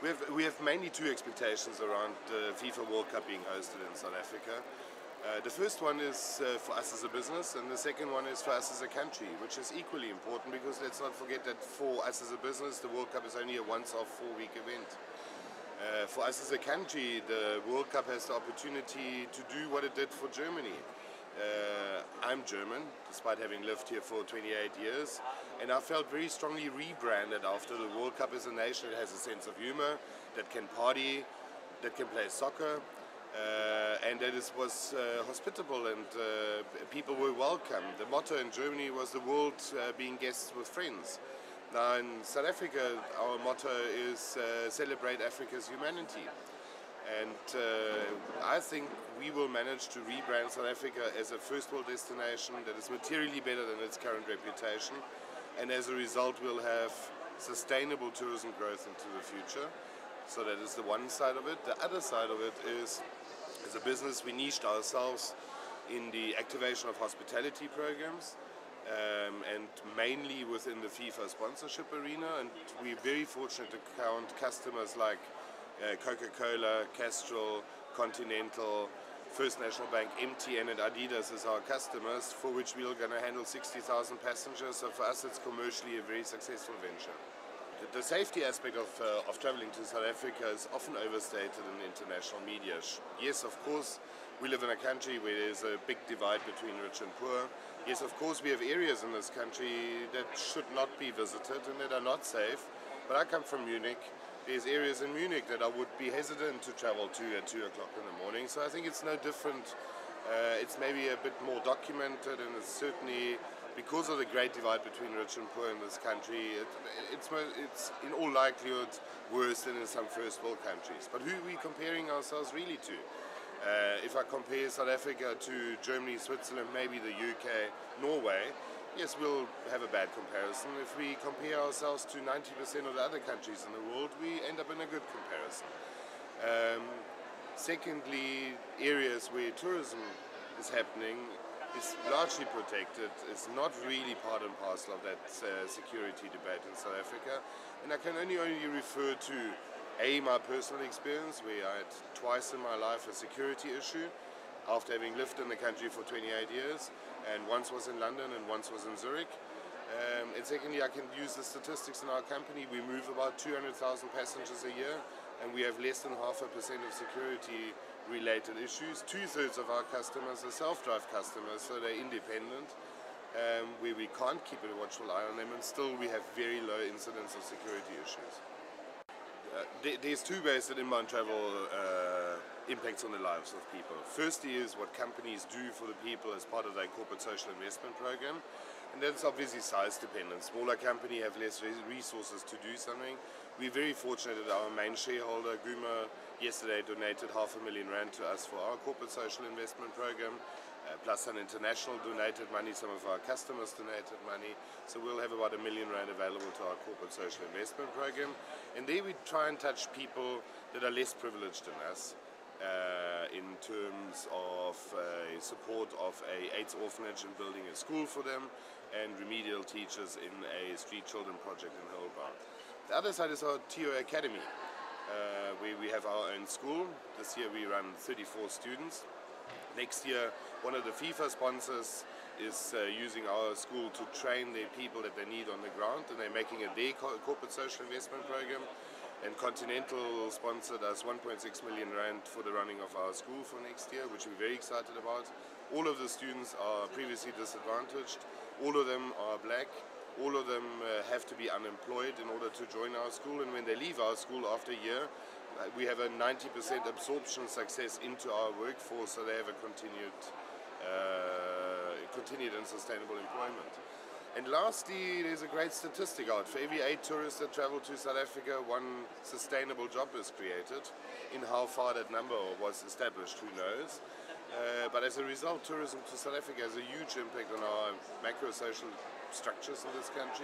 We have mainly two expectations around the FIFA World Cup being hosted in South Africa. The first one is for us as a business, and the second one is for us as a country, which is equally important because let's not forget that for us as a business, the World Cup is only a once-off 4-week event. For us as a country, the World Cup has the opportunity to do what it did for Germany. I'm German, despite having lived here for 28 years, and I felt very strongly rebranded after the World Cup as a nation that has a sense of humor, that can party, that can play soccer, and that was hospitable, and people were welcome. The motto in Germany was the world being guests with friends. Now in South Africa, our motto is celebrate Africa's humanity. And I think we will manage to rebrand South Africa as a first world destination that is materially better than its current reputation, and as a result we'll have sustainable tourism growth into the future. So that is the one side of it. The other side of it is, as a business, we niched ourselves in the activation of hospitality programs, and mainly within the FIFA sponsorship arena, and we're very fortunate to count customers like Coca-Cola, Castrol, Continental, First National Bank, MTN and Adidas as our customers, for which we are going to handle 60,000 passengers, so for us it's commercially a very successful venture. The safety aspect of traveling to South Africa is often overstated in international media. Yes, of course, we live in a country where there's a big divide between rich and poor. Yes, of course, we have areas in this country that should not be visited and that are not safe. But I come from Munich. There's areas in Munich that I would be hesitant to travel to at 2 o'clock in the morning. So I think it's no different. It's maybe a bit more documented, and it's certainly, because of the great divide between rich and poor in this country, it's in all likelihood worse than in some first world countries. But who are we comparing ourselves really to? If I compare South Africa to Germany, Switzerland, maybe the UK, Norway, yes, we'll have a bad comparison. If we compare ourselves to 90% of the other countries in the world, we end up in a good comparison. Secondly, areas where tourism is happening is largely protected, is not really part and parcel of that security debate in South Africa. And I can only refer to my personal experience, where I had twice in my life a security issue after having lived in the country for 28 years, and once was in London and once was in Zurich. And secondly, I can use the statistics in our company. We move about 200,000 passengers a year, and we have less than 0.5% of security related issues. 2/3 of our customers are self-drive customers, so they're independent, where we can't keep a watchful eye on them, and still we have very low incidence of security issues. There's two ways that inbound travel impacts on the lives of people. Firstly is what companies do for the people as part of their corporate social investment program, and that's obviously size dependent. Smaller company have less resources to do something. We're very fortunate that our main shareholder, Guma, yesterday donated R500,000 to us for our corporate social investment program. Plus Sun International donated money, some of our customers donated money, so we'll have about R1 million available to our corporate social investment program. And there we try and touch people that are less privileged than us, in terms of support of a AIDS orphanage and building a school for them, and remedial teachers in a street children project in Hilbert. The other side is our TO Academy, where we have our own school. This year we run 34 students. Next year, one of the FIFA sponsors is using our school to train their people that they need on the ground, and they're making a day corporate social investment program. And Continental sponsored us 1.6 million rand for the running of our school for next year, which we're very excited about. All of the students are previously disadvantaged, all of them are black, all of them have to be unemployed in order to join our school, and when they leave our school after a year, we have a 90% absorption success into our workforce, so they have a continued and sustainable employment. And lastly, there's a great statistic out. For every 8 tourists that travel to South Africa, 1 sustainable job is created. In how far that number was established, who knows. But as a result, tourism to South Africa has a huge impact on our macro-social structures in this country.